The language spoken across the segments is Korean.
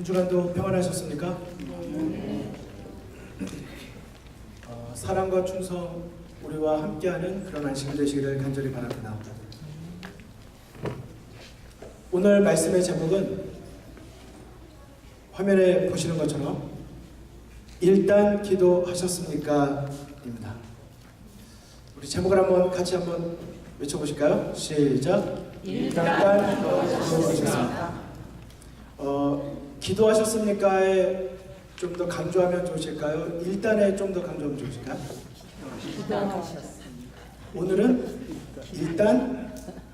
주간도 평안하셨습니까? 사랑과 충성 우리와 함께하는 그런 안식일 되시기를 간절히 바랍니다. 오늘 말씀의 제목은 화면에 보시는 것처럼 일단 기도하셨습니까? 입니다. 우리 제목을 같이 한번 외쳐보실까요? 시작! 일단 기도하셨습니까? 기도하셨습니까에 좀 더 강조하면 좋으실까요? 일단에 좀 더 강조하면 좋으실까요? 오늘은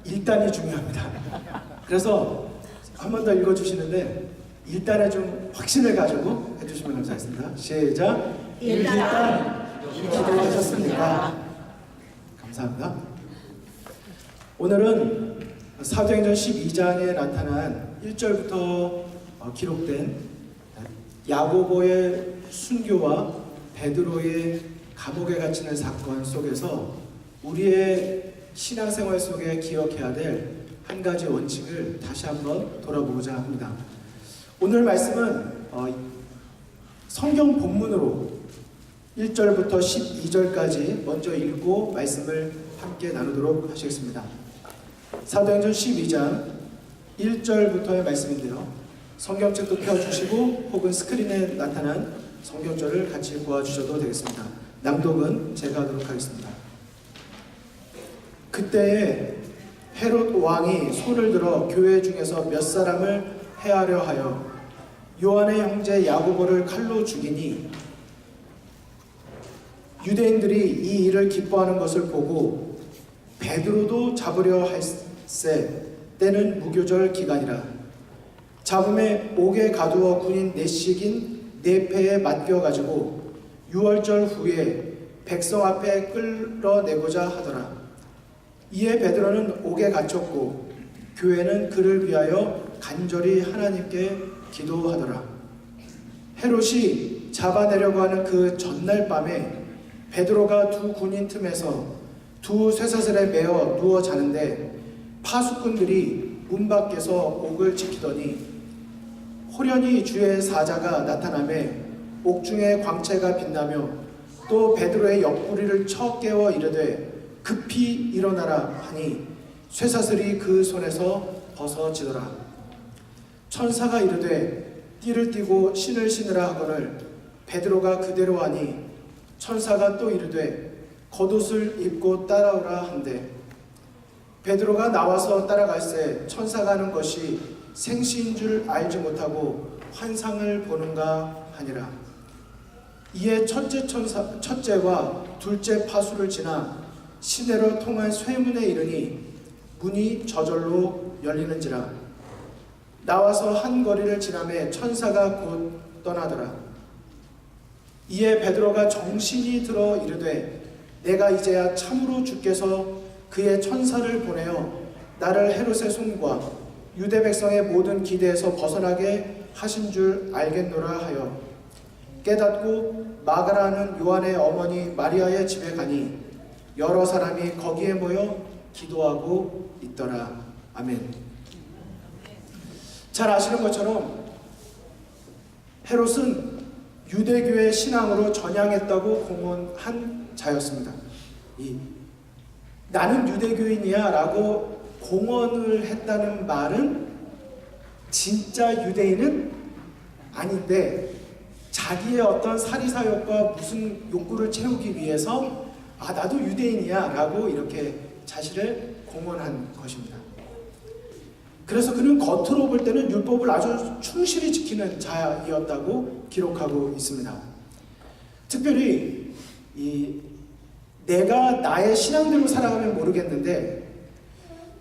일단이 중요합니다. 그래서 한 번 더 읽어주시는데 일단에 좀 확신을 가지고 해주시면 감사하겠습니다. 시작! 일단 기도하셨습니까? 감사합니다. 오늘은 사도행전 12장에 나타난 1절부터 기록된 야고보의 순교와 베드로의 감옥에 갇히는 사건 속에서 우리의 신앙생활 속에 기억해야 될 한 가지 원칙을 다시 한번 돌아보고자 합니다. 오늘 말씀은 성경 본문으로 1절부터 12절까지 먼저 읽고 말씀을 함께 나누도록 하시겠습니다. 사도행전 12장 1절부터의 말씀인데요. 성경책도 펴주시고 혹은 스크린에 나타난 성경절을 같이 보아주셔도 되겠습니다. 낭독은 제가 하도록 하겠습니다. 그때에 헤롯 왕이 손을 들어 교회 중에서 몇 사람을 해하려 하여 요한의 형제 야고보를 칼로 죽이니 유대인들이 이 일을 기뻐하는 것을 보고 베드로도 잡으려 할세 때는 무교절 기간이라 잡음에 옥에 가두어 군인 넷씩인 네 패에 맡겨가지고 6월절 후에 백성 앞에 끌어내고자 하더라. 이에 베드로는 옥에 갇혔고 교회는 그를 위하여 간절히 하나님께 기도하더라. 헤롯이 잡아내려고 하는 그 전날 밤에 베드로가 두 군인 틈에서 두 쇠사슬에 매어 누워 자는데 파수꾼들이 문 밖에서 옥을 지키더니 호련히 주의 사자가 나타나매 옥중에 광채가 빛나며 또 베드로의 옆구리를 쳐 깨워 이르되 급히 일어나라 하니 쇠사슬이 그 손에서 벗어지더라. 천사가 이르되 띠를 띠고 신을 신으라 하거늘 베드로가 그대로 하니 천사가 또 이르되 겉옷을 입고 따라오라 한대 베드로가 나와서 따라갈새 천사가 하는 것이 생시인 줄 알지 못하고 환상을 보는가 하니라. 이에 첫째와 둘째 파수를 지나 시내로 통한 쇠문에 이르니 문이 저절로 열리는지라. 나와서 한 거리를 지나매 천사가 곧 떠나더라. 이에 베드로가 정신이 들어 이르되 내가 이제야 참으로 주께서 그의 천사를 보내어 나를 헤롯의 손과 유대 백성의 모든 기대에서 벗어나게 하신 줄 알겠노라 하여 깨닫고 마가라는 요한의 어머니 마리아의 집에 가니 여러 사람이 거기에 모여 기도하고 있더라. 아멘. 잘 아시는 것처럼 헤롯은 유대교의 신앙으로 전향했다고 공언한 자였습니다. 나는 유대교인이야 라고 공언을 했다는 말은 진짜 유대인은 아닌데 자기의 어떤 사리사욕과 무슨 욕구를 채우기 위해서 나도 유대인이야 라고 이렇게 자신을 공언한 것입니다. 그래서 그는 겉으로 볼 때는 율법을 아주 충실히 지키는 자였다고 기록하고 있습니다. 특별히 내가 나의 신앙대로 살아가면 모르겠는데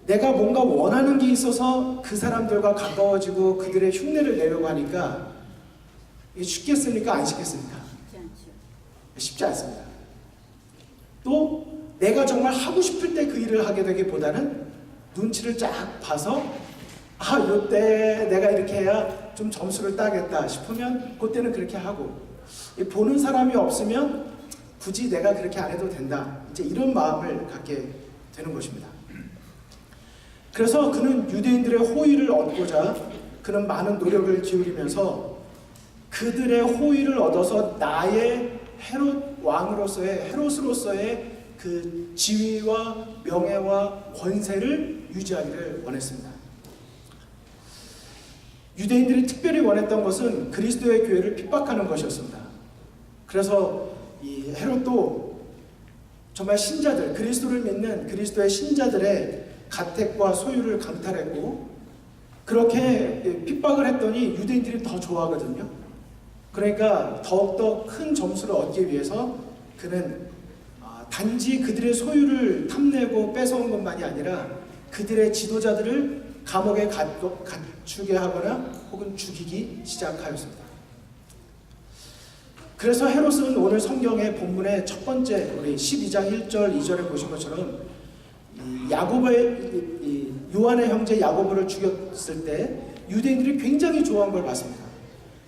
내가 뭔가 원하는 게 있어서 그 사람들과 가까워지고 그들의 흉내를 내려고 하니까 쉽겠습니까? 안 쉽겠습니까? 쉽지 않습니다. 또 내가 정말 하고 싶을 때 그 일을 하게 되기보다는 눈치를 쫙 봐서 이때 내가 이렇게 해야 좀 점수를 따겠다 싶으면 그때는 그렇게 하고 보는 사람이 없으면 굳이 내가 그렇게 안 해도 된다. 이제 이런 마음을 갖게 되는 것입니다. 그래서 그는 유대인들의 호의를 얻고자 그는 많은 노력을 기울이면서 그들의 호의를 얻어서 나의 헤롯 왕으로서의 헤롯으로서의 그 지위와 명예와 권세를 유지하기를 원했습니다. 유대인들이 특별히 원했던 것은 그리스도의 교회를 핍박하는 것이었습니다. 그래서 이 헤롯도 정말 신자들, 그리스도를 믿는 그리스도의 신자들의 가택과 소유를 강탈했고, 그렇게 핍박을 했더니 유대인들이 더 좋아하거든요. 그러니까 더욱더 큰 점수를 얻기 위해서 그는 단지 그들의 소유를 탐내고 뺏어온 것만이 아니라 그들의 지도자들을 감옥에 갇히게 하거나 혹은 죽이기 시작하였습니다. 그래서 헤롯은 오늘 성경의 본문의 첫 번째 우리 12장 1절 2절에 보신 것처럼 야고보의 요한의 형제 야고보를 죽였을 때 유대인들이 굉장히 좋아한 걸 봤습니다.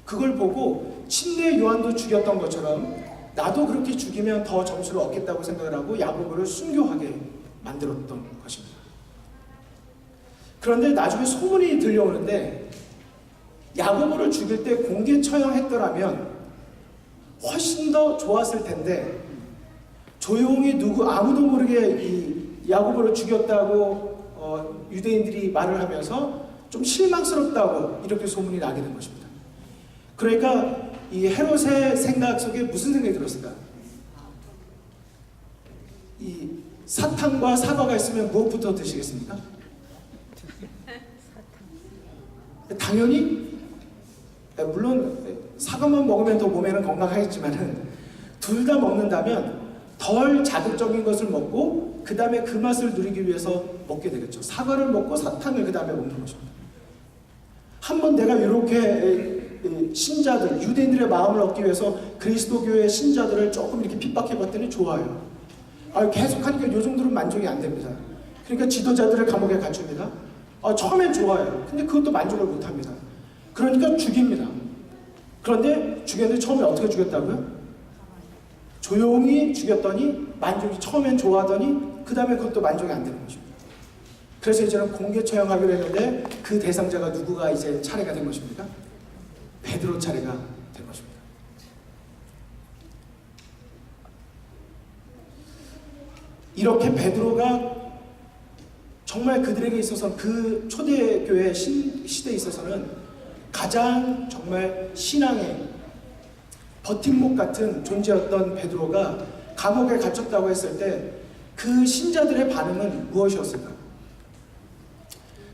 그걸 보고 침례 요한도 죽였던 것처럼 나도 그렇게 죽이면 더 점수를 얻겠다고 생각을 하고 야고보를 순교하게 만들었던 것입니다. 그런데 나중에 소문이 들려오는데 야고보를 죽일 때 공개 처형했더라면 훨씬 더 좋았을 텐데 조용히 아무도 모르게 이 야고보를 죽였다고 유대인들이 말을 하면서 좀 실망스럽다고 이렇게 소문이 나게 된 것입니다. 그러니까 이 헤롯의 생각 속에 무슨 생각이 들었을까? 이 사탕과 사과가 있으면 무엇부터 드시겠습니까? 당연히 물론 사과만 먹으면 더 몸에는 건강하겠지만은 둘 다 먹는다면 덜 자극적인 것을 먹고 그 다음에 그 맛을 누리기 위해서 먹게 되겠죠. 사과를 먹고 사탕을 그 다음에 먹는 것입니다. 한번 내가 이렇게 신자들, 유대인들의 마음을 얻기 위해서 그리스도교의 신자들을 조금 이렇게 핍박해봤더니 좋아요. 계속 하니까 이 정도는 만족이 안 됩니다. 그러니까 지도자들을 감옥에 갇힙니다. 처음엔 좋아요. 근데 그것도 만족을 못합니다. 그러니까 죽입니다. 그런데 죽였는데 처음에 어떻게 죽였다고요? 조용히 죽였더니 만족이 처음엔 좋아하더니 그 다음에 그것도 만족이 안 되는 것입니다. 그래서 이제는 공개 처형하기로 했는데 그 대상자가 누구가 이제 차례가 된 것입니까? 베드로 차례가 된 것입니다. 이렇게 베드로가 정말 그들에게 있어서 그 초대교회 시대에 있어서는 가장 정말 신앙의 버팀목 같은 존재였던 베드로가 감옥에 갇혔다고 했을 때 그 신자들의 반응은 무엇이었을까?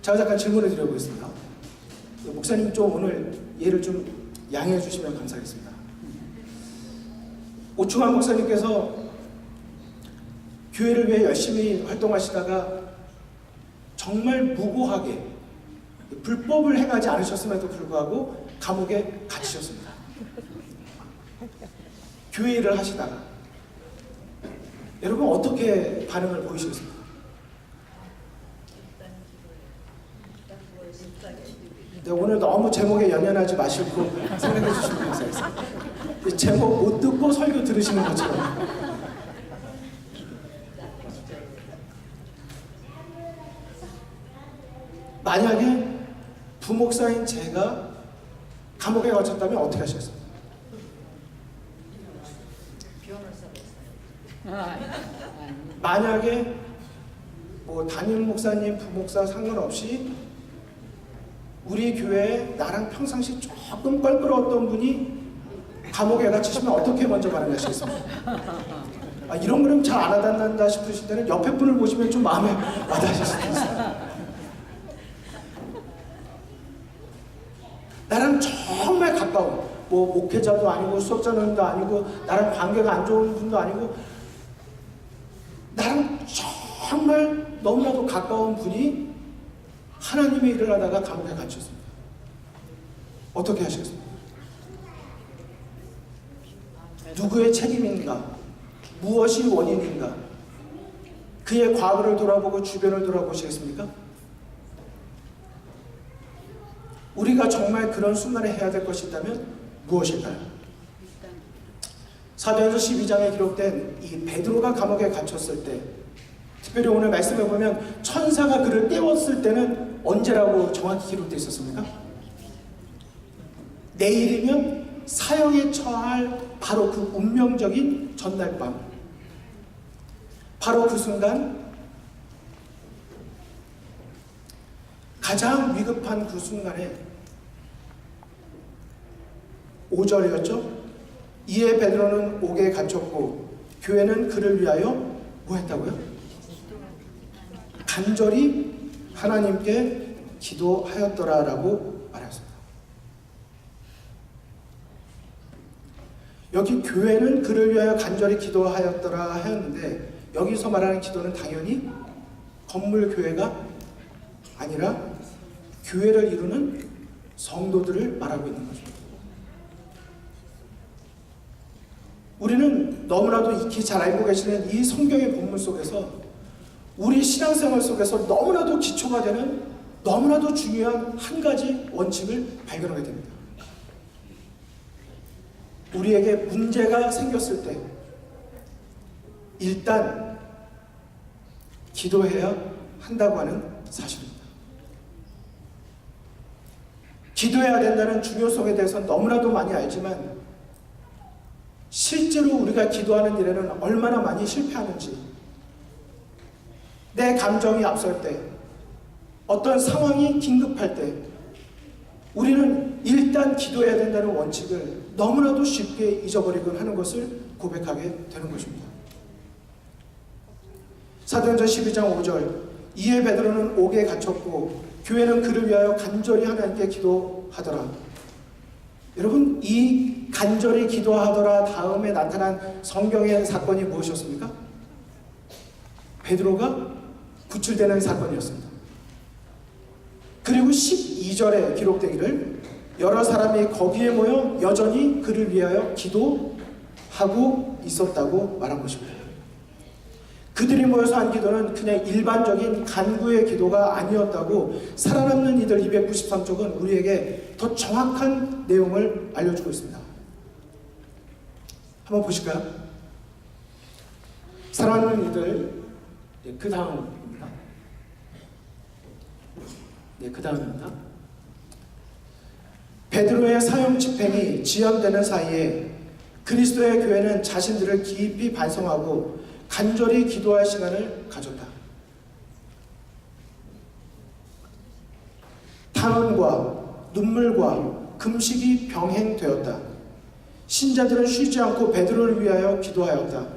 제가 잠깐 질문을 드려보겠습니다. 목사님 좀 오늘 예를 좀 양해해 주시면 감사하겠습니다. 오충환 목사님께서 교회를 위해 열심히 활동하시다가 정말 무고하게 불법을 행하지 않으셨음에도 불구하고 감옥에 갇히셨습니다. 교회 일을 하시다가 여러분 어떻게 반응을 보이시겠습니까? 네, 오늘 너무 제목에 연연하지 마시고 생각해 주시면 감사하겠습니다. 제목 못 듣고 설교 들으시는 것처럼. 만약에 부목사인 제가 감옥에 갇혔다면 어떻게 하시겠습니까? 만약에 뭐 담임 목사님, 부목사 상관없이 우리 교회에 나랑 평상시 조금 껄끄러웠던 분이 감옥에 갇히시면 어떻게 먼저 반응하시겠습니까? 이런 거는 잘 안 와닿는다 싶으실 때는 옆에 분을 보시면 좀 마음에 와닿으실 수도 있어요. 나랑 정말 가까운 뭐 목회자도 아니고 수업자님도 아니고 나랑 관계가 안 좋은 분도 아니고 나랑 정말 너무나도 가까운 분이 하나님의 일을 하다가 감옥에 갇혔습니다. 어떻게 하시겠습니까? 누구의 책임인가? 무엇이 원인인가? 그의 과거를 돌아보고 주변을 돌아보시겠습니까? 우리가 정말 그런 순간에 해야 될 것이 있다면 무엇일까요? 사도행전 12장에 기록된 이 베드로가 감옥에 갇혔을 때, 특별히 오늘 말씀해 보면 천사가 그를 깨웠을 때는 언제라고 정확히 기록되어 있었습니까? 내일이면 사형에 처할 바로 그 운명적인 전날 밤, 바로 그 순간, 가장 위급한 그 순간에 5절이었죠. 이에 베드로는 옥에 갇혔고 교회는 그를 위하여 뭐 했다고요? 간절히 하나님께 기도하였더라라고 말했습니다. 여기 교회는 그를 위하여 간절히 기도하였더라 하였는데, 여기서 말하는 기도는 당연히 건물 교회가 아니라 교회를 이루는 성도들을 말하고 있는 거죠. 우리는 너무나도 익히 잘 알고 계시는 이 성경의 본문 속에서 우리 신앙생활 속에서 너무나도 기초가 되는 너무나도 중요한 한 가지 원칙을 발견하게 됩니다. 우리에게 문제가 생겼을 때 일단 기도해야 한다고 하는 사실입니다. 기도해야 된다는 중요성에 대해서 너무나도 많이 알지만 실제로 우리가 기도하는 일에는 얼마나 많이 실패하는지, 내 감정이 앞설 때, 어떤 상황이 긴급할 때 우리는 일단 기도해야 된다는 원칙을 너무나도 쉽게 잊어버리곤 하는 것을 고백하게 되는 것입니다. 사도행전 12장 5절, 이에 베드로는 옥에 갇혔고 교회는 그를 위하여 간절히 하나님께 기도하더라. 여러분, 이 간절히 기도하더라 다음에 나타난 성경의 사건이 무엇이었습니까? 베드로가 구출되는 사건이었습니다. 그리고 12절에 기록되기를 여러 사람이 거기에 모여 여전히 그를 위하여 기도하고 있었다고 말한 것입니다. 그들이 모여서 한 기도는 그냥 일반적인 간구의 기도가 아니었다고 살아남는 이들 293쪽은 우리에게 더 정확한 내용을 알려주고 있습니다. 한번 보실까요? 살아남는 이들, 그 다음입니다. 그 다음입니다. 베드로의 사형 집행이 지연되는 사이에 그리스도의 교회는 자신들을 깊이 반성하고 간절히 기도할 시간을 가졌다. 탄원과 눈물과 금식이 병행되었다. 신자들은 쉬지 않고 베드로를 위하여 기도하였다.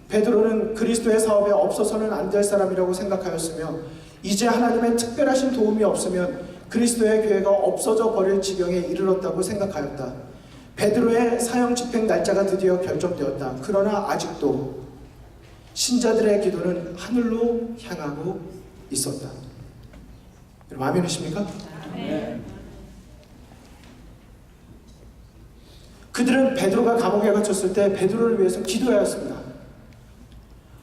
베드로는 그리스도의 사업에 없어서는 안 될 사람이라고 생각하였으며 이제 하나님의 특별하신 도움이 없으면 그리스도의 교회가 없어져 버릴 지경에 이르렀다고 생각하였다. 베드로의 사형 집행 날짜가 드디어 결정되었다. 그러나 아직도 신자들의 기도는 하늘로 향하고 있었다. 여러분 아멘이십니까? 네. 그들은 베드로가 감옥에 갇혔을 때 베드로를 위해서 기도하였습니다.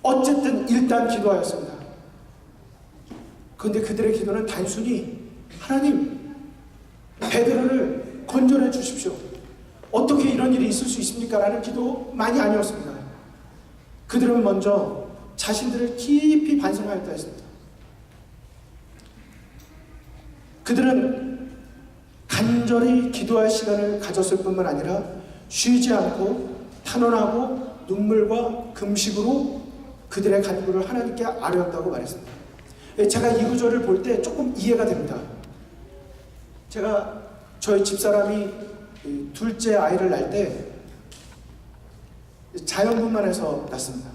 어쨌든 일단 기도하였습니다. 그런데 그들의 기도는 단순히 하나님, 베드로를 건져내 주십시오. 어떻게 이런 일이 있을 수 있습니까? 라는 기도만이 아니었습니다. 그들은 먼저 자신들을 깊이 반성하였다 했습니다. 그들은 간절히 기도할 시간을 가졌을 뿐만 아니라 쉬지 않고 탄원하고 눈물과 금식으로 그들의 간구를 하나님께 아뢰었다고 말했습니다. 제가 이 구절을 볼 때 조금 이해가 됩니다. 제가 저희 집사람이 둘째 아이를 낳을 때 자연분만해서 낳습니다.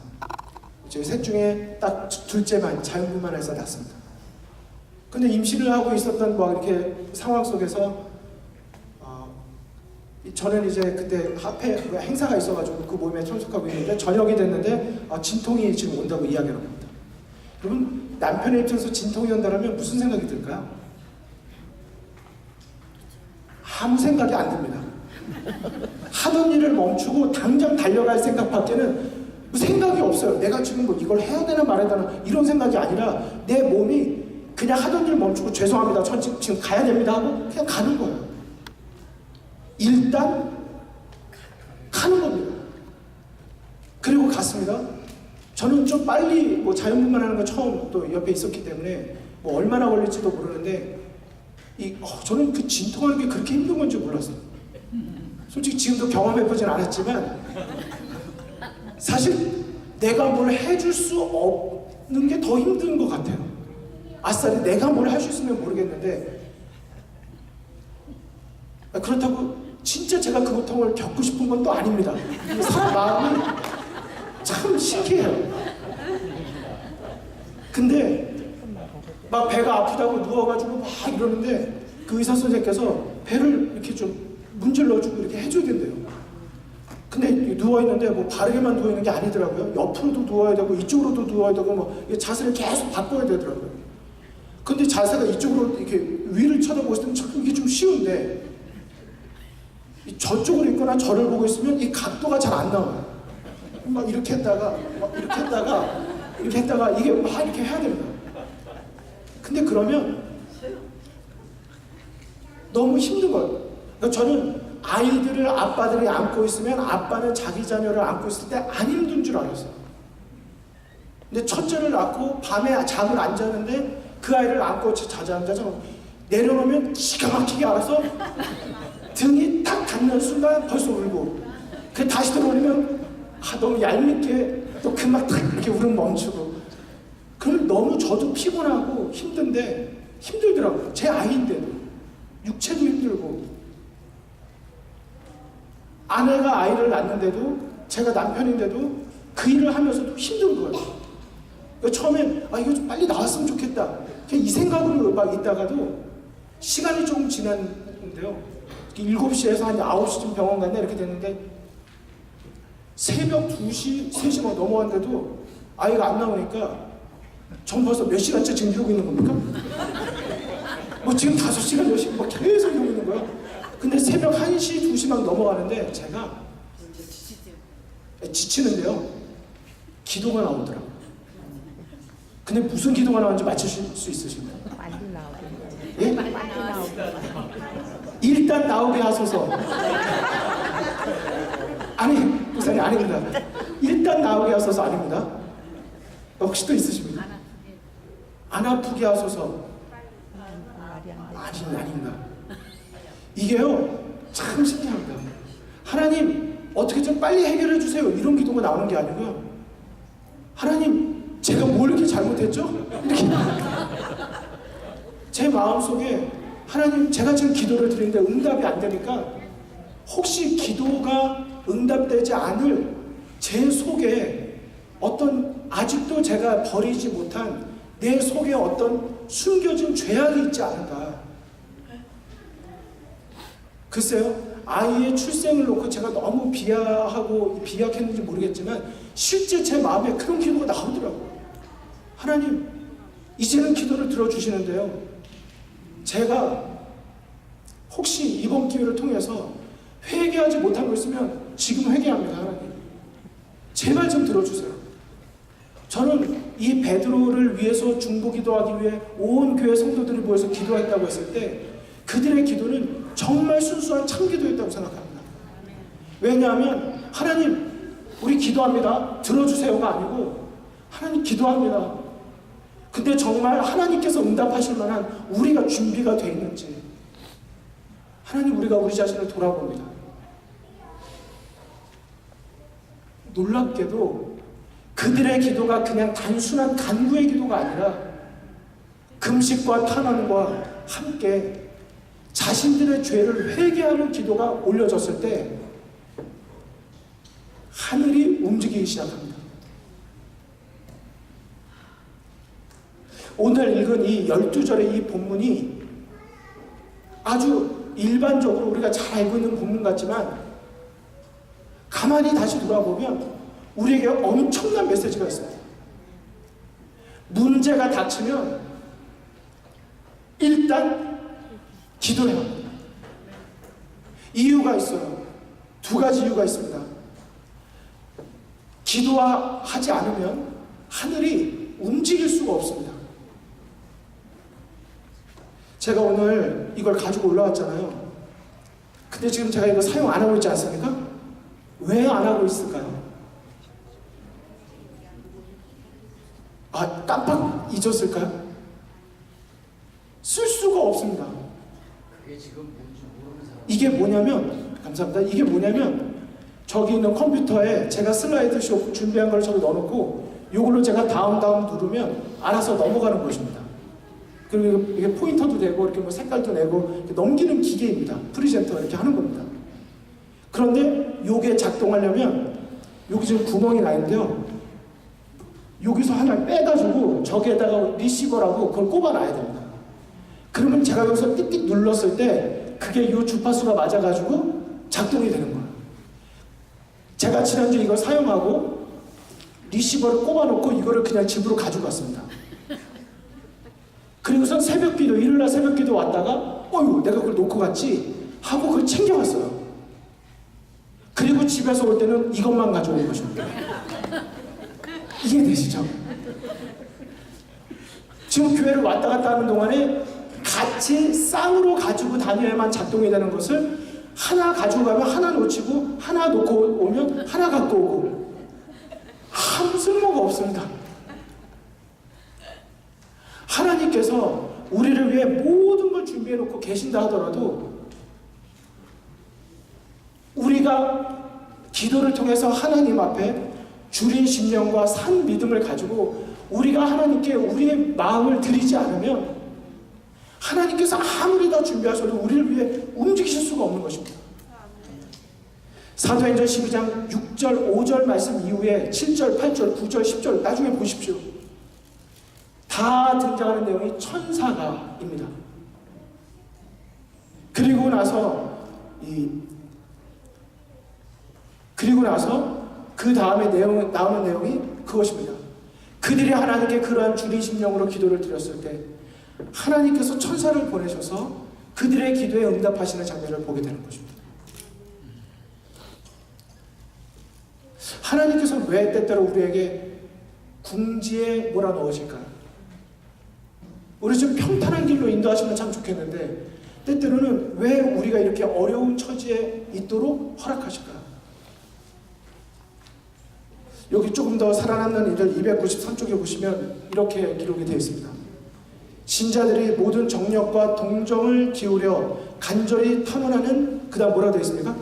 저희 셋 중에 딱 둘째만 자연분만해서 낳습니다. 근데 임신을 하고 있었던 뭐 이렇게 상황 속에서 저는 이제 그때 합회 행사가 있어가지고 그 모임에 참석하고 있는데 저녁이 됐는데 진통이 지금 온다고 이야기를 합니다. 여러분 남편의 입장에서 진통이 온다면 무슨 생각이 들까요? 아무 생각이 안 듭니다. 하던 일을 멈추고 당장 달려갈 생각밖에는 생각이 없어요. 내가 지금 뭐 이걸 해야 되나 말아야 되나 이런 생각이 아니라 내 몸이 그냥 하던 일 멈추고 죄송합니다. 전 지금 가야 됩니다 하고 그냥 가는 거예요. 일단 가는 겁니다. 그리고 갔습니다. 저는 좀 빨리 뭐 자연분만하는 거 처음 또 옆에 있었기 때문에 뭐 얼마나 걸릴지도 모르는데 저는 그 진통하는 게 그렇게 힘든 건지 몰랐어요. 솔직히 지금도 경험해보진 않았지만 사실 내가 뭘 해줄 수 없는 게 더 힘든 것 같아요. 아싸리 내가 뭘 할 수 있으면 모르겠는데, 그렇다고 진짜 제가 그 고통을 겪고 싶은 건 또 아닙니다. 사람 마음이 참 신기해요. 근데 막 배가 아프다고 누워가지고 막 이러는데 그 의사 선생님께서 배를 이렇게 좀 문질러주고 이렇게 해줘야 된대요. 근데 누워있는데 뭐 바르게만 누워있는 게 아니더라고요. 옆으로도 누워야 되고 이쪽으로도 누워야 되고 뭐 자세를 계속 바꿔야 되더라고요. 근데 자세가 이쪽으로 이렇게 위를 쳐다보고 있으면 참 이게 좀 쉬운데, 저쪽으로 있거나 저를 보고 있으면 이 각도가 잘 안 나와요. 막 이렇게 했다가 막 이렇게 했다가 이렇게 했다가 이게 막 이렇게 해야 됩니다. 근데 그러면 너무 힘든 거예요. 그러니까 저는 아이들을 아빠들이 안고 있으면 아빠는 자기 자녀를 안고 있을 때 안 힘든 줄 알았어요. 근데 첫째를 낳고 밤에 잠을 안 자는데 그 아이를 안고 자자 내려놓으면 기가 막히게 알아서 등이 탁 닿는 순간 벌써 울고, 그 다시 들어오면 너무 얄밉게 또 금방 탁 이렇게 울음 멈추고. 그럼 너무 저도 피곤하고 힘들더라고요. 제 아이인데도 육체도 힘들고, 아내가 아이를 낳는데도 제가 남편인데도 그 일을 하면서도 힘든 거예요. 그러니까 처음엔 이거 좀 빨리 나왔으면 좋겠다, 이 생각으로 막 있다가도 시간이 조금 지났는데요, 7시에서 한 9시쯤 병원 갔나 이렇게 됐는데 새벽 2시, 3시 막 넘어갔는데도 아이가 안 나오니까 전 벌써 몇 시간째 지금 이러고 있는 겁니까? 뭐 지금 5시간, 6시간 막 계속 이러고 있는 거예요. 근데 새벽 1시, 2시 막 넘어가는데 제가 지치는데요, 기도가 나오더라고요. 근데 무슨 기도가 나오는지 맞추실 수 있으신가요? 많이 나오게. 예? 많이 나오게. 일단 나오게 하소서. 아니, 목사님 아닙니다. 일단 나오게 하소서 아닙니다. 혹시 또 있으십니까? 안 아프게 하소서. 아닙니다. 이게요, 참 신기합니다. 하나님, 어떻게 좀 빨리 해결해 주세요, 이런 기도가 나오는 게 아니고요, 하나님, 제가 뭘 이렇게 잘못했죠? 이렇게 제 마음속에 하나님, 제가 지금 기도를 드리는데 응답이 안 되니까 혹시 기도가 응답되지 않을 제 속에 어떤 아직도 제가 버리지 못한 내 속에 어떤 숨겨진 죄악이 있지 않을까. 글쎄요, 아이의 출생을 놓고 제가 너무 비약했는지 모르겠지만 실제 제 마음에 그런 기도가 나오더라고요. 하나님, 이제는 기도를 들어주시는데요, 제가 혹시 이번 기회를 통해서 회개하지 못한 거 있으면 지금 회개합니다. 하나님, 제발 좀 들어주세요. 저는 이 베드로를 위해서 중보기도하기 위해 온 교회 성도들이 모여서 기도했다고 했을 때 그들의 기도는 정말 순수한 참기도였다고 생각합니다. 왜냐하면 하나님, 우리 기도합니다, 들어주세요가 아니고 하나님, 기도합니다. 근데 정말 하나님께서 응답하실 만한 우리가 준비가 되어 있는지, 하나님, 우리가 우리 자신을 돌아봅니다. 놀랍게도 그들의 기도가 그냥 단순한 간구의 기도가 아니라 금식과 탄원과 함께 자신들의 죄를 회개하는 기도가 올려졌을 때 하늘이 움직이기 시작합니다. 오늘 읽은 이 12절의 이 본문이 아주 일반적으로 우리가 잘 알고 있는 본문 같지만 가만히 다시 돌아보면 우리에게 엄청난 메시지가 있습니다. 문제가 닥치면 일단 기도해야 합니다. 이유가 있어요. 2가지 이유가 있습니다. 기도하지 않으면 하늘이 움직일 수가 없습니다. 제가 오늘 이걸 가지고 올라왔잖아요. 근데 지금 제가 이거 사용 안 하고 있지 않습니까? 왜 안 하고 있을까요? 깜빡 잊었을까요? 쓸 수가 없습니다. 그게 지금 뭔지 모르는 사람. 이게 뭐냐면 감사합니다. 이게 뭐냐면 저기 있는 컴퓨터에 제가 슬라이드쇼 준비한 걸 저기 넣어놓고 이걸로 제가 다음 누르면 알아서 넘어가는 것입니다. 그리고 이게 포인터도 되고 이렇게 뭐 색깔도 내고 이렇게 넘기는 기계입니다. 프리젠터 이렇게 하는 겁니다. 그런데 이게 작동하려면 여기 지금 구멍이 나 있는데요. 여기서 하나를 빼가지고 저기에다가 리시버라고 그걸 꼽아놔야 됩니다. 그러면 제가 여기서 띡띡 눌렀을 때 그게 이 주파수가 맞아가지고 작동이 되는 거예요. 제가 지난주에 이걸 사용하고 리시버를 꼽아놓고 이거를 그냥 집으로 가지고 갔습니다. 그리고선 새벽기도, 일요일날 새벽기도 왔다가 어이구 내가 그걸 놓고 갔지 하고 그걸 챙겨왔어요. 그리고 집에서 올 때는 이것만 가져온 것입니다. 이해되시죠? 지금 교회를 왔다 갔다 하는 동안에 같이 쌍으로 가지고 다녀야만 작동이 되는 것을 하나 가지고 가면 하나 놓치고 하나 놓고 오면 하나 갖고 오고 아무 쓸모가 없습니다. 하나님께서 우리를 위해 모든 걸 준비해 놓고 계신다 하더라도 우리가 기도를 통해서 하나님 앞에 줄인 심령과 산 믿음을 가지고 우리가 하나님께 우리의 마음을 드리지 않으면 하나님께서 아무리 더 준비하셔도 우리를 위해 움직이실 수가 없는 것입니다. 사도행전 12장 6절, 5절 말씀 이후에 7절, 8절, 9절, 10절 나중에 보십시오. 다 등장하는 내용이 천사가입니다. 그리고 나서 그 다음에 나오는 내용이 그것입니다. 그들이 하나님께 그러한 줄인 심령으로 기도를 드렸을 때 하나님께서 천사를 보내셔서 그들의 기도에 응답하시는 장면을 보게 되는 것입니다. 하나님께서 왜 때때로 우리에게 궁지에 몰아넣으실까요? 우리 좀 평탄한 길로 인도하시면 참 좋겠는데 때때로는 왜 우리가 이렇게 어려운 처지에 있도록 허락하실까요? 여기 조금 더 살아남는 이들 293쪽에 보시면 이렇게 기록이 되어 있습니다. 신자들이 모든 정력과 동정을 기울여 간절히 탐원하는 그 다음 뭐라고 되어 있습니까?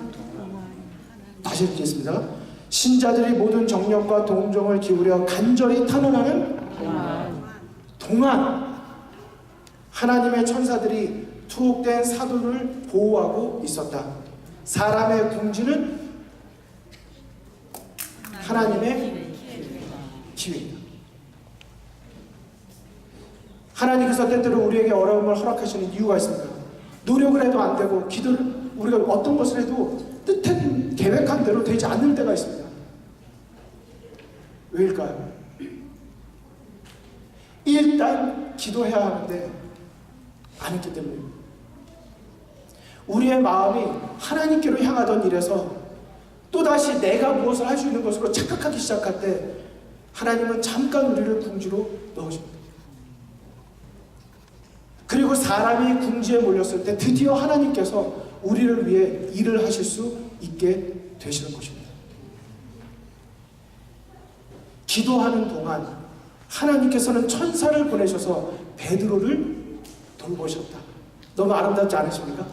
다시 읽겠습니다. 신자들이 모든 정력과 동정을 기울여 간절히 탐원하는 동안 하나님의 천사들이 투옥된 사도를 보호하고 있었다. 사람의 궁지는 하나님의 기회입니다. 하나님께서 때때로 우리에게 어려움을 허락하시는 이유가 있습니다. 노력을 해도 안 되고 기도를 우리가 어떤 것을 해도 뜻한 계획한 대로 되지 않는 때가 있습니다. 왜일까요? 일단 기도해야 하는데 안 했기 때문입니다. 우리의 마음이 하나님께로 향하던 일에서 또다시 내가 무엇을 할 수 있는 것으로 착각하기 시작할 때 하나님은 잠깐 우리를 궁지로 넣으십니다. 그리고 사람이 궁지에 몰렸을 때 드디어 하나님께서 우리를 위해 일을 하실 수 있게 되시는 것입니다. 기도하는 동안 하나님께서는 천사를 보내셔서 베드로를 돌보셨다. 너무 아름답지 않으십니까?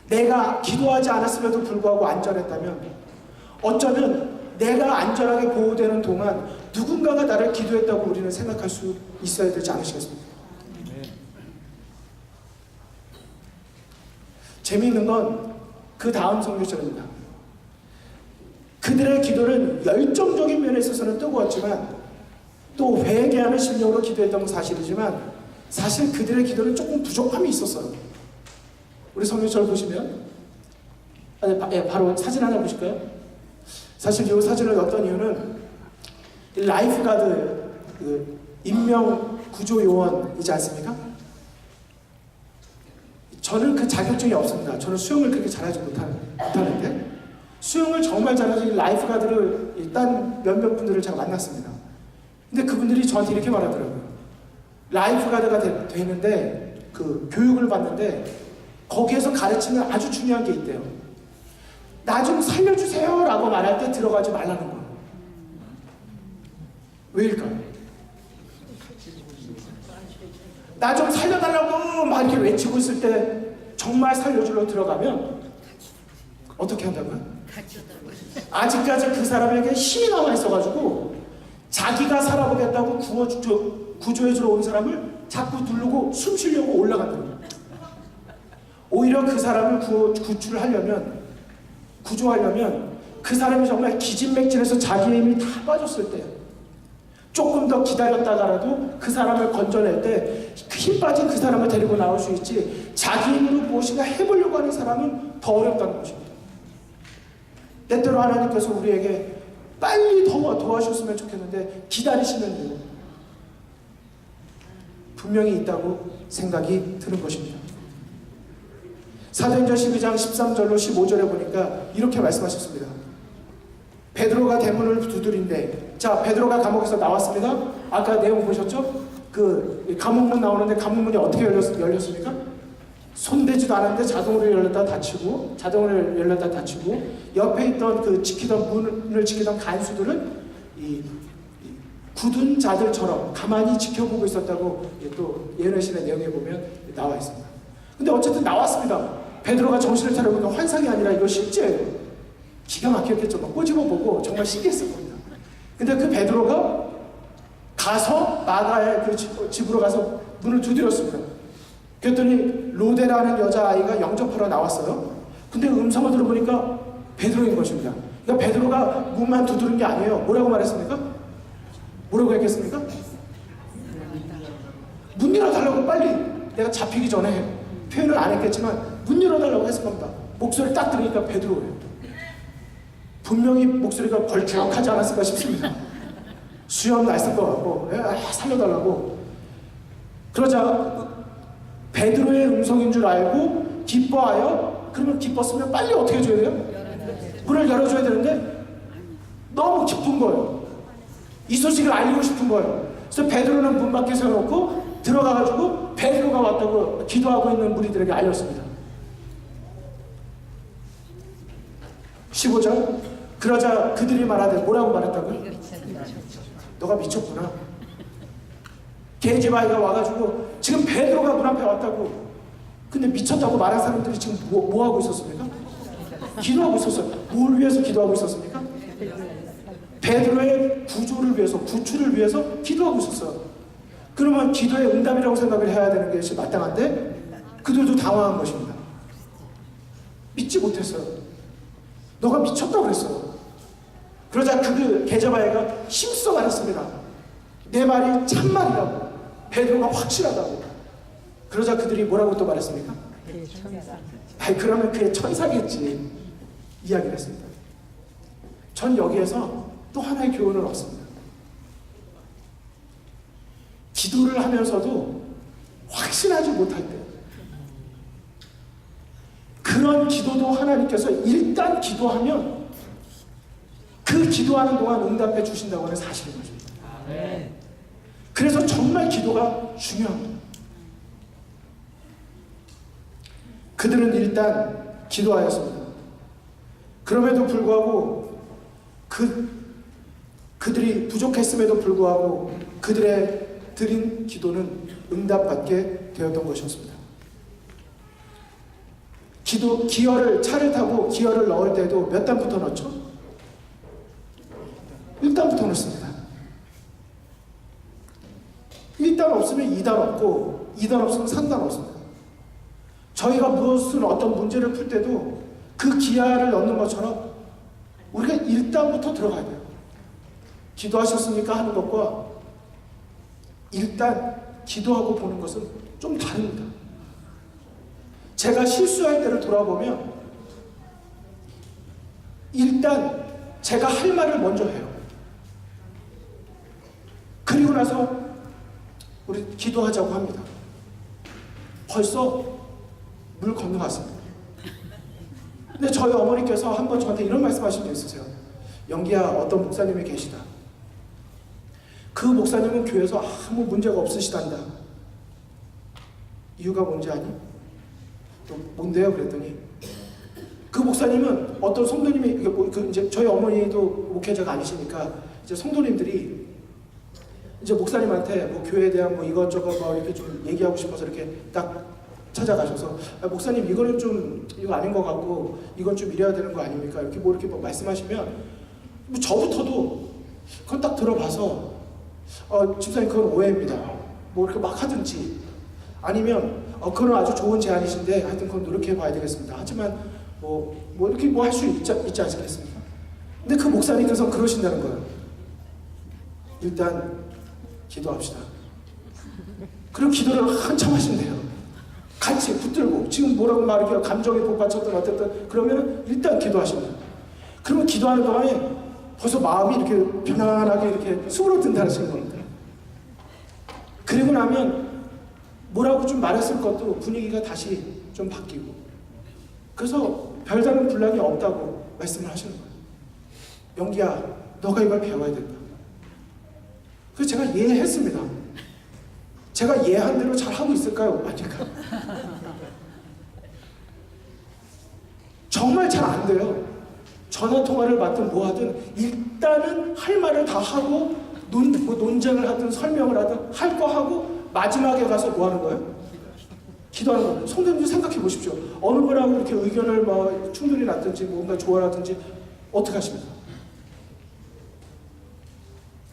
내가 기도하지 않았음에도 불구하고 안전했다면 어쩌면 내가 안전하게 보호되는 동안 누군가가 나를 기도했다고 우리는 생각할 수 있어야 되지 않으시겠습니까? 재미있는 건 그 다음 성경절입니다. 그들의 기도는 열정적인 면에 있어서는 뜨거웠지만 또 회개하는 심령으로 기도했던 건 사실이지만 사실 그들의 기도는 조금 부족함이 있었어요. 우리 성경절 보시면 바로 사진 하나 보실까요? 사실 이 사진을 넣었던 이유는 라이프가드 그 인명 구조 요원이지 않습니까? 저는 그 자격증이 없습니다. 저는 수영을 그렇게 잘하지 못하는데 수영을 정말 잘하는 라이프가드를 일단 몇몇 분들을 제가 만났습니다. 근데 그분들이 저한테 이렇게 말하더라고요. 라이프가드가 되는데 그 교육을 받는데 거기에서 가르치는 아주 중요한 게 있대요. 나 좀 살려주세요 라고 말할 때 들어가지 말라는 거예요. 왜일까요? 나 좀 살려달라고 막 이렇게 외치고 있을 때 정말 살려주러 들어가면 어떻게 한다고요? 아직까지 그 사람에게 힘이 남아 있어가지고 자기가 살아보겠다고 구조해주러 온 사람을 자꾸 누르고 숨 쉬려고 올라간다고요. 오히려 그 사람을 구조하려면 그 사람이 정말 기진맥진해서 자기의 힘이 다 빠졌을 때 조금 더 기다렸다가라도 그 사람을 건져낼 때 힘 빠진 그 사람을 데리고 나올 수 있지, 자기 힘으로 무엇인가 해보려고 하는 사람은 더 어렵다는 것입니다. 때때로 하나님께서 우리에게 빨리 도와주셨으면 좋겠는데 기다리시는 이유 분명히 있다고 생각이 드는 것입니다. 사도행전 12장 13절로 15절에 보니까 이렇게 말씀하셨습니다. 베드로가 대문을 두드린대. 자, 베드로가 감옥에서 나왔습니다. 아까 내용 보셨죠? 그 감옥문 나오는데 감옥문이 어떻게 열렸습니까? 손대지도 않았는데 자동으로 열렸다 닫히고, 옆에 있던 그 문을 지키던 간수들은 이 굳은 자들처럼 가만히 지켜보고 있었다고 또 예언의 신의 내용에 보면 나와 있습니다. 근데 어쨌든 나왔습니다. 베드로가 정신을 차려보니까 환상이 아니라 이거 실제예요. 기가 막혔겠죠. 막 꼬집어보고 정말 신기했을 겁니다. 근데 그 베드로가 가서 마가의 그 집으로 가서 문을 두드렸습니다. 그랬더니 로데라는 여자아이가 영접하러 나왔어요. 근데 음성을 들어보니까 베드로인 것입니다. 그러니까 베드로가 문만 두드린 게 아니에요. 뭐라고 말했습니까? 뭐라고 했겠습니까? 문 열어달라고 빨리, 내가 잡히기 전에 표현을 안 했겠지만 문 열어달라고 했을 겁니다. 목소리를 딱 들으니까 베드로예요. 분명히 목소리가 걸쭉하지 않았을까 싶습니다. 수염 났을 것 같고, 살려달라고. 그러자 베드로의 음성인 줄 알고 기뻐하여, 그러면 기뻤으면 빨리 어떻게 해줘야 돼요? 문을 열어줘야 되는데 너무 기쁜 거예요. 이 소식을 알리고 싶은 거예요. 그래서 베드로는 문 밖에 세워놓고 들어가가지고 베드로가 왔다고 기도하고 있는 무리들에게 알렸습니다. 15절. 그러자 그들이 말하되, 뭐라고 말했다고요? 너가 미쳤구나. 게하지바이가 와가지고 지금 베드로가 문 앞에 왔다고. 근데 미쳤다고 말한 사람들이 지금 뭐 하고 있었습니까? 기도하고 있었어요. 뭘 위해서 기도하고 있었습니까? 베드로의 구출을 위해서 기도하고 있었어요. 그러면 기도의 응답이라고 생각을 해야 되는 것이 마땅한데 그들도 당황한 것입니다. 믿지 못했어요. 너가 미쳤다고 그랬어요. 그러자 그 게하지바이가 힘써 말했습니다. 내 말이 참말이라고, 베드로가 확실하다고. 그러자 그들이 뭐라고 또 말했습니까? 그러면 그의 천사겠지, 이야기를 했습니다. 전 여기에서 또 하나의 교훈을 얻습니다. 기도를 하면서도 확신하지 못할 때, 그런 기도도 하나님께서 일단 기도하면 그 기도하는 동안 응답해 주신다고 하는 사실인 것입니다. 그래서 정말 기도가 중요합니다. 그들은 일단 기도하였습니다. 그럼에도 불구하고 그들이 부족했음에도 불구하고 그들의 드린 기도는 응답받게 되었던 것이었습니다. 차를 타고 기어를 넣을 때도 몇 단부터 넣었죠? 1단부터 넣습니다. 1단 없으면 2단 없고 2단 없으면 3단 없습니다. 저희가 어떤 문제를 풀 때도 그 기아를 넣는 것처럼 우리가 1단부터 들어가야 돼요. 기도하셨습니까? 하는 것과 일단 기도하고 보는 것은 좀 다릅니다. 제가 실수할 때를 돌아보면 일단 제가 할 말을 먼저 해요. 그리고 나서 우리 기도하자고 합니다. 벌써 물 건너갔습니다. 근데 저희 어머니께서 한번 저한테 이런 말씀하신 적 있으세요. 영기야, 어떤 목사님이 계시다. 그 목사님은 교회에서 아무 문제가 없으시단다. 이유가 뭔지 아니? 또 뭔데요? 그랬더니 그 목사님은 어떤 성도님이 이제 저희 어머니도 목회자가 아니시니까 이제 성도님들이 이제 목사님한테 뭐 교회에 대한 뭐 이것저것 뭐 이렇게 좀 얘기하고 싶어서 이렇게 딱 찾아가셔서 목사님 이거는 좀 이거 아닌 것 같고 이건 좀 이래야 되는 거 아닙니까? 이렇게 뭐 말씀하시면 뭐 저부터도 그건 딱 들어봐서 집사님 그건 오해입니다. 뭐 이렇게 막 하든지 아니면 그건 아주 좋은 제안이신데 하여튼 그건 노력해 봐야 되겠습니다. 하지만 뭐 이렇게 뭐 할 수 있지 않겠습니까? 근데 그 목사님께서 그러신다는 거예요. 일단 기도합시다. 그리고 기도를 한참 하신대요. 같이 붙들고 지금 뭐라고 말이야 감정에 복받쳤든 어쨌든 그러면 일단 기도하십니다. 그러면 기도하는 동안에 벌써 마음이 이렇게 편안하게 이렇게 수그러든다는 겁니다. 그리고 나면 뭐라고 좀 말했을 것도 분위기가 다시 좀 바뀌고 그래서 별다른 분량이 없다고 말씀을 하시는 거예요. 영기야 너가 이걸 배워야 된다. 그래서 제가 이해했습니다. 제가 이해한 대로 잘 하고 있을까요? 아닐까? 정말 잘 안 돼요. 전화 통화를 받든 뭐 하든 일단은 할 말을 다 하고 논쟁을 하든 설명을 하든 할 거 하고 마지막에 가서 뭐 하는 거예요? 기도하는 거예요. 성도님들 생각해 보십시오. 어느 분하고 이렇게 의견을 뭐 충돌이 났든지 뭔가 조화라든지 어떻게 하십니까?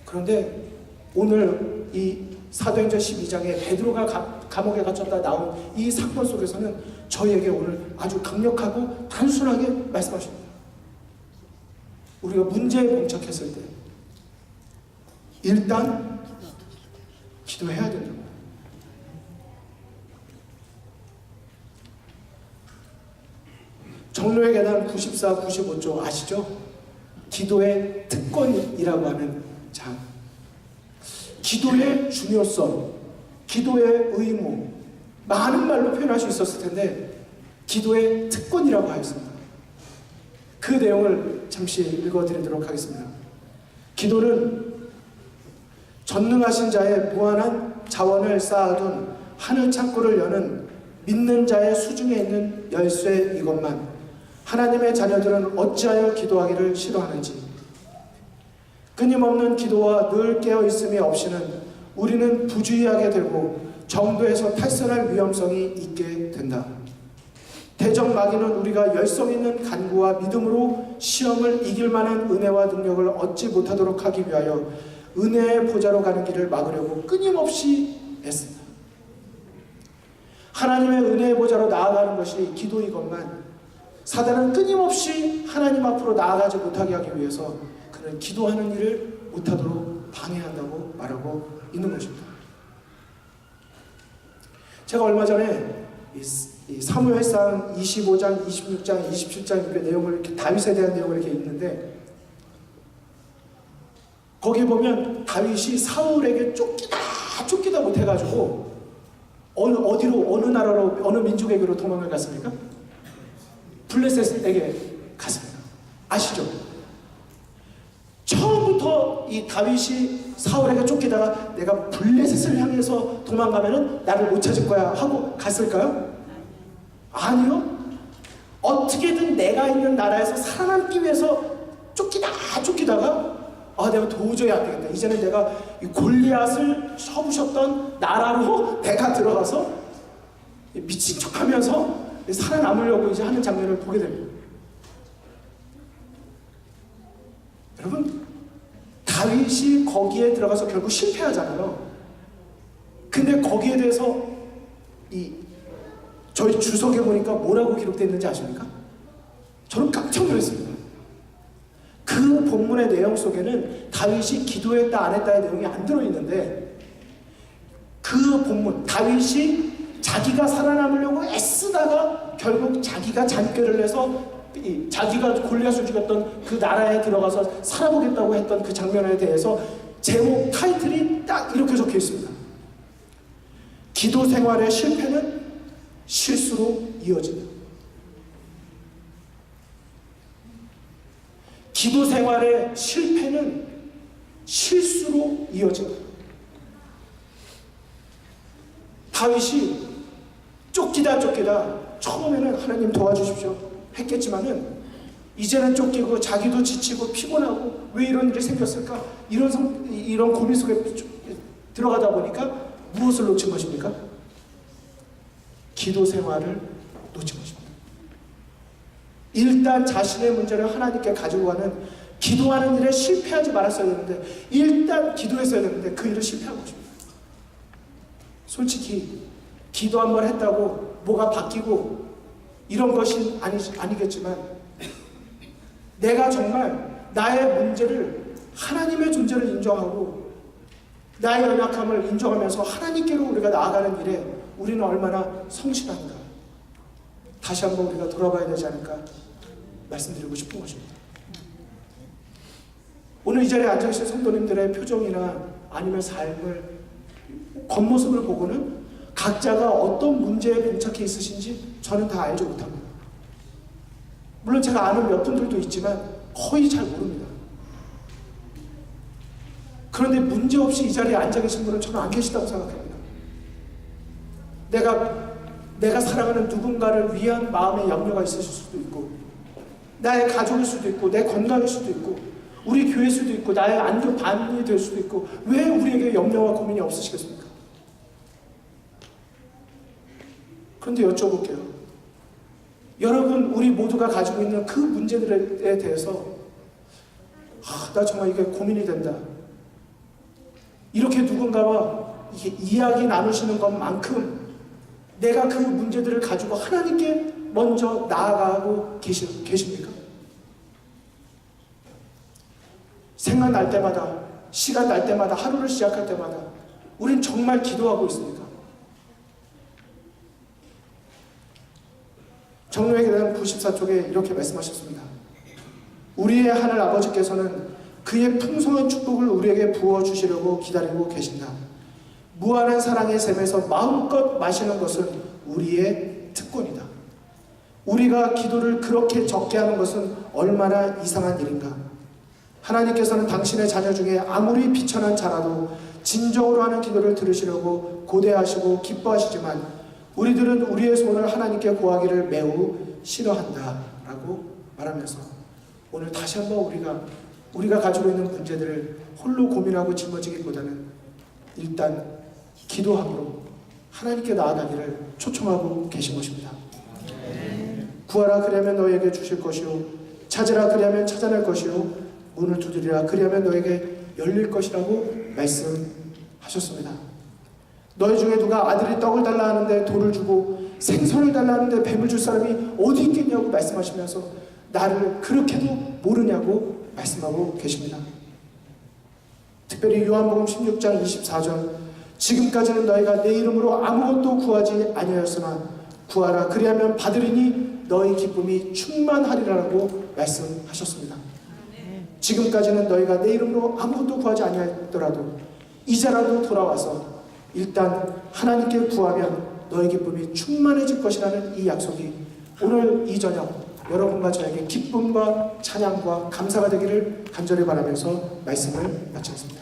그런데 오늘 이 사도행전 12장에 베드로가 감옥에 갇혔다 나온 이 사건 속에서는 저희에게 오늘 아주 강력하고 단순하게 말씀하십니다. 우리가 문제에 봉착했을 때 일단 기도해야 된다. 정로의 계단 94, 95조 아시죠? 기도의 특권이라고 하는 장. 기도의 중요성, 기도의 의무, 많은 말로 표현할 수 있었을 텐데 기도의 특권이라고 하였습니다. 그 내용을 잠시 읽어드리도록 하겠습니다. 기도는 전능하신 자의 무한한 자원을 쌓아둔 하늘 창고를 여는 믿는 자의 수중에 있는 열쇠 이것만 하나님의 자녀들은 어찌하여 기도하기를 싫어하는지. 끊임없는 기도와 늘 깨어있음이 없이는 우리는 부주의하게 되고 정도에서 탈선할 위험성이 있게 된다. 대적 마귀는 우리가 열성 있는 간구와 믿음으로 시험을 이길 만한 은혜와 능력을 얻지 못하도록 하기 위하여 은혜의 보좌로 가는 길을 막으려고 끊임없이 애쓴다. 하나님의 은혜의 보좌로 나아가는 것이 기도이건만 사단은 끊임없이 하나님 앞으로 나아가지 못하게 하기 위해서 그는 기도하는 일을 못하도록 방해한다고 말하고 있는 것입니다. 제가 얼마 전에 이 사무엘상 25장, 26장, 27장 이렇게 내용을 이렇게 다윗에 대한 내용을 이렇게 읽는데 거기 보면 다윗이 사울에게 쫓기다 못해가지고 어느 나라로 어느 민족에게로 도망을 갔습니까? 블레셋에게 갔습니다. 아시죠? 처음부터 이 다윗이 사울에게 쫓기다가 내가 블레셋을 향해서 도망가면은 나를 못 찾을 거야 하고 갔을까요? 아니요. 어떻게든 내가 있는 나라에서 살아남기 위해서 쫓기다가 내가 도저히 안 되겠다. 이제는 내가 이 골리앗을 쳐부셨던 나라로 내가 들어가서 미친 척하면서 살아남으려고 이제 하는 장면을 보게 됩니다. 여러분, 다윗이 거기에 들어가서 결국 실패하잖아요. 근데 거기에 대해서 저희 주석에 보니까 뭐라고 기록되어 있는지 아십니까? 저는 깜짝 놀랐습니다. 그 본문의 내용 속에는 다윗이 기도했다 안 했다의 내용이 안 들어있는데 그 본문, 다윗이 자기가 살아남으려고 애쓰다가 결국 자기가 잔꾀를 해서 자기가 골리앗을 죽였던 그 나라에 들어가서 살아보겠다고 했던 그 장면에 대해서 제목 타이틀이 딱 이렇게 적혀 있습니다. 기도 생활의 실패는 실수로 이어진다. 기도 생활의 실패는 실수로 이어진다. 다윗이 쫓기다 처음에는 하나님 도와주십시오 했겠지만은 이제는 쫓기고 자기도 지치고 피곤하고 왜 이런 일이 생겼을까? 이런 고민 속에 들어가다 보니까 무엇을 놓친 것입니까? 기도 생활을 놓친 것입니다. 일단 자신의 문제를 하나님께 가지고 가는 기도하는 일에 실패하지 말았어야 되는데 일단 기도했어야 되는데 그 일을 실패한 것입니다. 솔직히 기도 한 번 했다고 뭐가 바뀌고 이런 것이 아니겠지만 내가 정말 나의 문제를 하나님의 존재를 인정하고 나의 연약함을 인정하면서 하나님께로 우리가 나아가는 일에 우리는 얼마나 성실한가 다시 한번 우리가 돌아봐야 되지 않을까 말씀드리고 싶은 것입니다. 오늘 이 자리에 앉아계신 성도님들의 표정이나 아니면 삶을 겉모습을 보고는 각자가 어떤 문제에 봉착해 있으신지 저는 다 알지 못합니다. 물론 제가 아는 몇 분들도 있지만 거의 잘 모릅니다. 그런데 문제없이 이 자리에 앉아 계신 분은 저는 안 계시다고 생각합니다. 내가 사랑하는 누군가를 위한 마음의 염려가 있으실 수도 있고 나의 가족일 수도 있고 내 건강일 수도 있고 우리 교회일 수도 있고 나의 안교 반이 될 수도 있고 왜 우리에게 염려와 고민이 없으시겠습니까? 그런데 여쭤볼게요. 여러분 우리 모두가 가지고 있는 그 문제들에 대해서 나 정말 이게 고민이 된다. 이렇게 누군가와 이야기 나누시는 것만큼 내가 그 문제들을 가지고 하나님께 먼저 나아가고 계십니까? 생각날 때마다 시간 날 때마다 하루를 시작할 때마다 우린 정말 기도하고 있습니까? 정로에게 대한 94쪽에 이렇게 말씀하셨습니다. 우리의 하늘 아버지께서는 그의 풍성한 축복을 우리에게 부어주시려고 기다리고 계신다. 무한한 사랑의 샘에서 마음껏 마시는 것은 우리의 특권이다. 우리가 기도를 그렇게 적게 하는 것은 얼마나 이상한 일인가. 하나님께서는 당신의 자녀 중에 아무리 비천한 자라도 진정으로 하는 기도를 들으시려고 고대하시고 기뻐하시지만 우리들은 우리의 소원을 하나님께 고하기를 매우 싫어한다 라고 말하면서 오늘 다시 한번 우리가 가지고 있는 문제들을 홀로 고민하고 짊어지기보다는 일단 기도함으로 하나님께 나아가기를 초청하고 계신 것입니다. 구하라 그리하면 너에게 주실 것이요 찾으라 그리하면 찾아낼 것이요 문을 두드리라 그리하면 너에게 열릴 것이라고 말씀하셨습니다. 너희 중에 누가 아들이 떡을 달라 하는데 돌을 주고 생선을 달라 하는데 뱀을 줄 사람이 어디 있겠냐고 말씀하시면서 나를 그렇게도 모르냐고 말씀하고 계십니다. 특별히 요한복음 16장 24절 지금까지는 너희가 내 이름으로 아무것도 구하지 아니하였으나 구하라 그리하면 받으리니 너희 기쁨이 충만하리라고 말씀하셨습니다. 지금까지는 너희가 내 이름으로 아무것도 구하지 아니하였더라도 이제라도 돌아와서 일단 하나님께 구하면 너희 기쁨이 충만해질 것이라는 이 약속이 오늘 이 저녁 여러분과 저에게 기쁨과 찬양과 감사가 되기를 간절히 바라면서 말씀을 마치겠습니다.